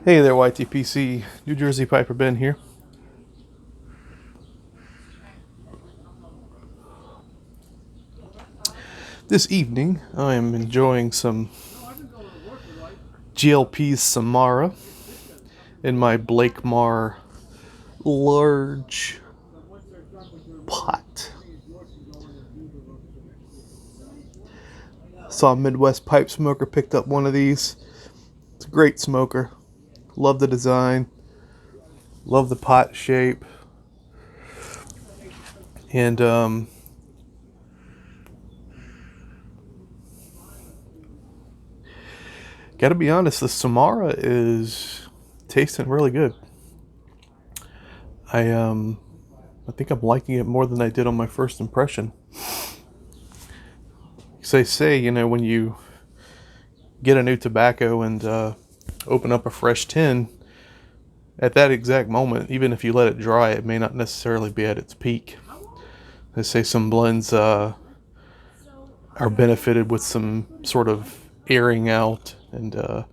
Hey there, YTPC. New Jersey Piper Ben here. This evening, I am enjoying some GLP's Samarra in my Blakemar large pot. Saw a Midwest pipe smoker picked up one of these. It's a great smoker. Love the design. Love the pot shape. And gotta be honest, the Samarra is tasting really good. I think I'm liking it more than I did on my first impression. They say, when you get a new tobacco and open up a fresh tin, at that exact moment, even if you let it dry, it may not necessarily be at its peak. They say some blends are benefited with some sort of airing out and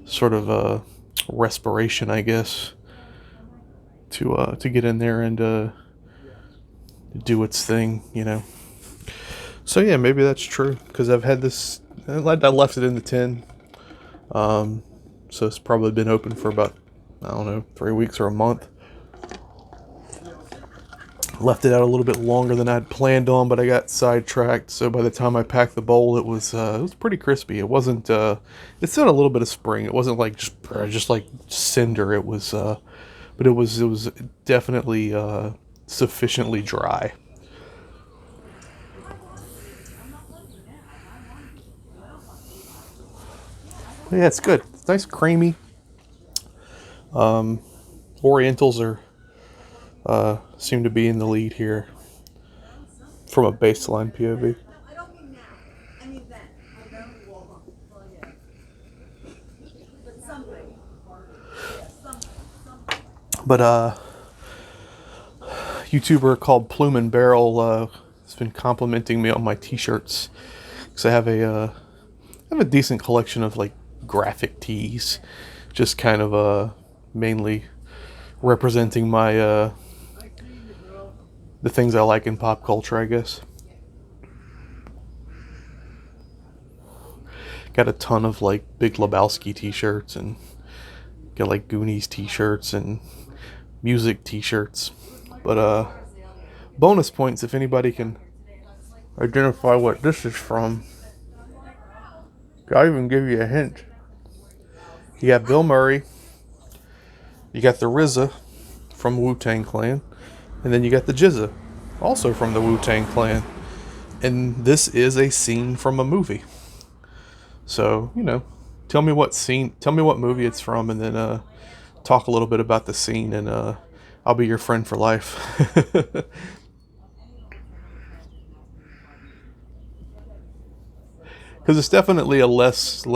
sort of respiration, I guess, to get in there and do its thing. So yeah, maybe that's true because I've had this. I left it in the tin, so it's probably been open for about, I don't know, 3 weeks or a month. Left it out a little bit longer than I'd planned on, but I got sidetracked. So by the time I packed the bowl, it was pretty crispy. It wasn't. It still had a little bit of spring. It wasn't like just like cinder. It was, but it was definitely sufficiently dry. But yeah, it's good. It's nice, creamy. Orientals are seem to be in the lead here from a baseline POV. But YouTuber called Plume and Barrel has been complimenting me on my T-shirts because I have a decent collection of like graphic tees, just kind of mainly representing my the things I like in pop culture, I guess. Got a ton of like Big Lebowski T-shirts and got like Goonies T-shirts and music T-shirts. But bonus points if anybody can identify what this is from. I'll even give you a hint. You got Bill Murray, you got the RZA from Wu-Tang Clan, and then you got the GZA, also from the Wu-Tang Clan. And this is a scene from a movie. So, tell me what scene, tell me what movie it's from, and then talk a little bit about the scene, and I'll be your friend for life. Because it's definitely a less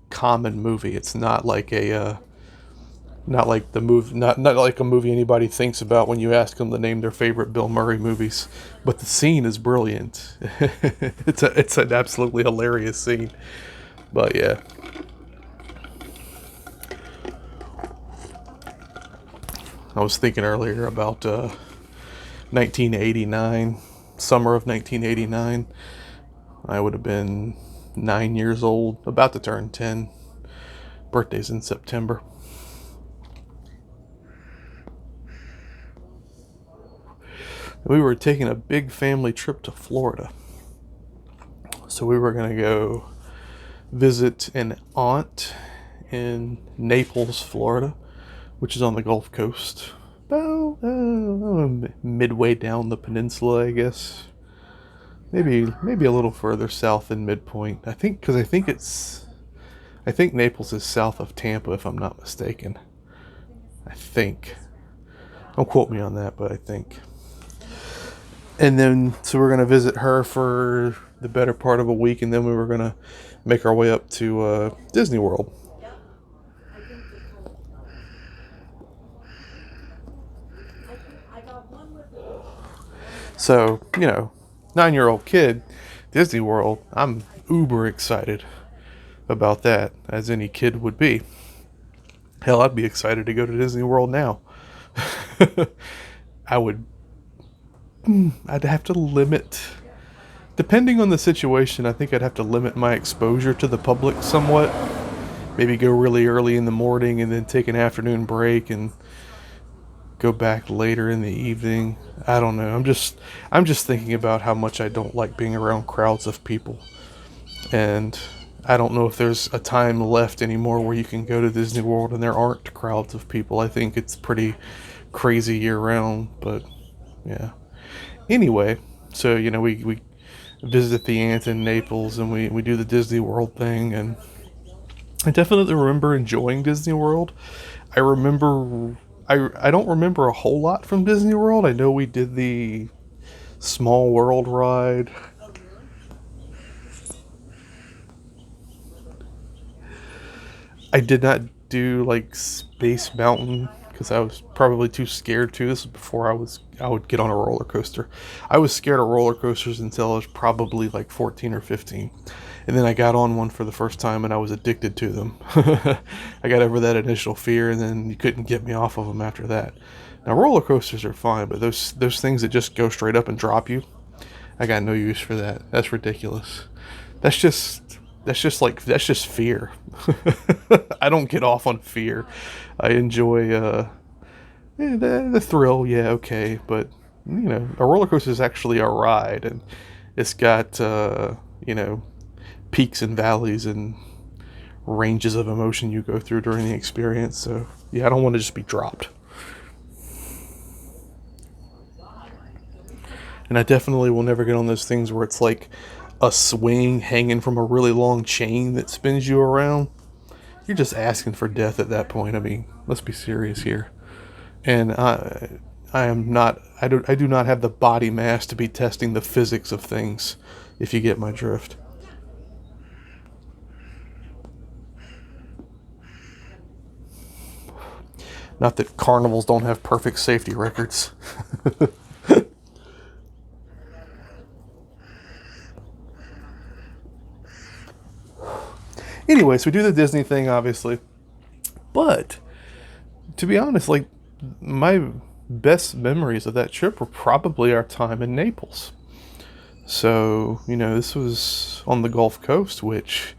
common movie. It's not like a not like the movie, not like a movie anybody thinks about when you ask them to name their favorite Bill Murray movies. But the scene is brilliant. It's an absolutely hilarious scene. But yeah, I was thinking earlier about 1989, summer of 1989. I would have been 9 years old, about to turn 10. Birthday's in September. We were taking a big family trip to Florida. So we were going to go visit an aunt in Naples, Florida, which is on the Gulf Coast. About midway down the peninsula, I guess. Maybe a little further south than midpoint. Because I think Naples is south of Tampa, if I'm not mistaken. I think. Don't quote me on that, but I think. And then, so we're going to visit her for the better part of a week, and then we were going to make our way up to Disney World. So, 9-year-old kid, Disney World, I'm uber excited about that, as any kid would be. Hell, I'd be excited to go to Disney World now. I would, I'd have to limit, depending on the situation, I think I'd have to limit my exposure to the public somewhat. Maybe go really early in the morning and then take an afternoon break and go back later in the evening. I don't know. I'm just thinking about how much I don't like being around crowds of people. And I don't know if there's a time left anymore where you can go to Disney World and there aren't crowds of people. I think it's pretty crazy year round, but yeah. Anyway, so we visit the aunt in Naples and we do the Disney World thing, and I definitely remember enjoying Disney World. I remember I don't remember a whole lot from Disney World. I know we did the Small World ride. I did not do like Space Mountain because I was probably too scared to. This is before I would get on a roller coaster. I was scared of roller coasters until I was probably like 14 or 15. And then I got on one for the first time and I was addicted to them. I got over that initial fear and then you couldn't get me off of them after that. Now roller coasters are fine, but those things that just go straight up and drop you, I got no use for that. That's ridiculous. That's just that's just fear. I don't get off on fear. I enjoy the thrill. Yeah, okay, but a roller coaster is actually a ride, and it's got peaks and valleys and ranges of emotion you go through during the experience. So yeah, I don't want to just be dropped. And I definitely will never get on those things where it's like a swing hanging from a really long chain that spins you around. You're just asking for death at that point. I mean, let's be serious here. And I am not. I do not have the body mass to be testing the physics of things. If you get my drift. Not that carnivals don't have perfect safety records. Anyway, so we do the Disney thing, obviously. But to be honest, like my best memories of that trip were probably our time in Naples. So, this was on the Gulf Coast, which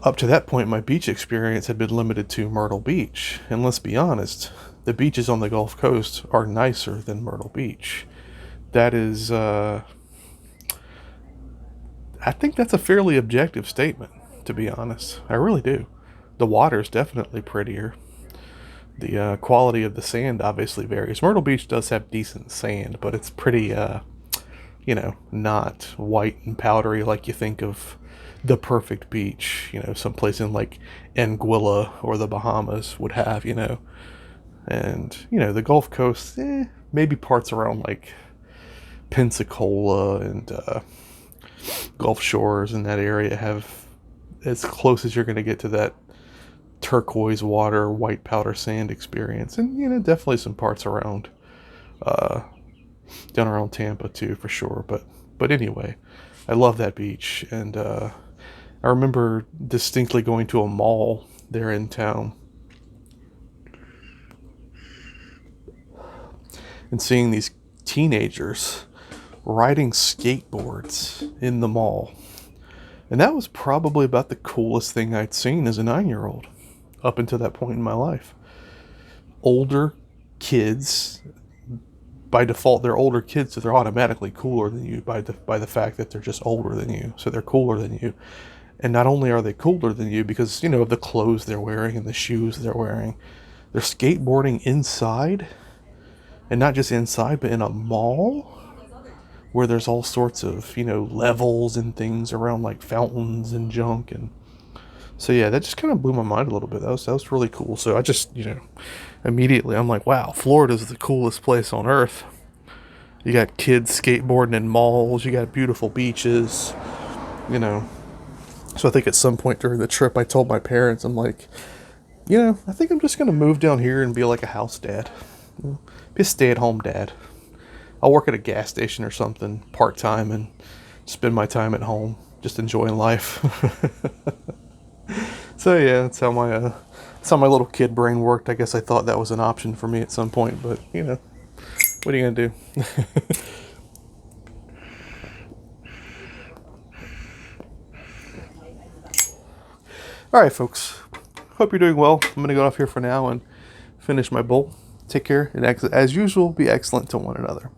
up to that point, my beach experience had been limited to Myrtle Beach. And let's be honest, the beaches on the Gulf Coast are nicer than Myrtle Beach. That is, I think that's a fairly objective statement, to be honest. I really do. The water's definitely prettier. The quality of the sand obviously varies. Myrtle Beach does have decent sand, but it's pretty, not white and powdery like you think of the perfect beach, someplace in like Anguilla or the Bahamas would have, And, the Gulf Coast, maybe parts around like Pensacola and Gulf Shores in that area have as close as you're going to get to that turquoise water, white powder sand experience. And, definitely some parts around, down around Tampa too, for sure. But anyway, I love that beach. And I remember distinctly going to a mall there in town and seeing these teenagers riding skateboards in the mall. And that was probably about the coolest thing I'd seen as a 9-year-old up until that point in my life. Older kids, by default, they're older kids, so they're automatically cooler than you by the fact that they're just older than you. So they're cooler than you. And not only are they cooler than you because, of the clothes they're wearing and the shoes they're wearing, they're skateboarding inside. And not just inside, but in a mall where there's all sorts of, levels and things around like fountains and junk. And so, yeah, that just kind of blew my mind a little bit. That was really cool. So I just, immediately I'm like, wow, Florida's the coolest place on earth. You got kids skateboarding in malls. You got beautiful beaches, So I think at some point during the trip, I told my parents, I'm like, I think I'm just going to move down here and be like a house dad. Be a stay-at-home dad. I'll work at a gas station or something part-time and spend my time at home just enjoying life. So yeah, that's how That's how my little kid brain worked. I guess I thought that was an option for me at some point, but you know, what are you gonna do? All right, folks. Hope you're doing well. I'm gonna go off here for now and finish my bowl. Take care, and as usual, be excellent to one another.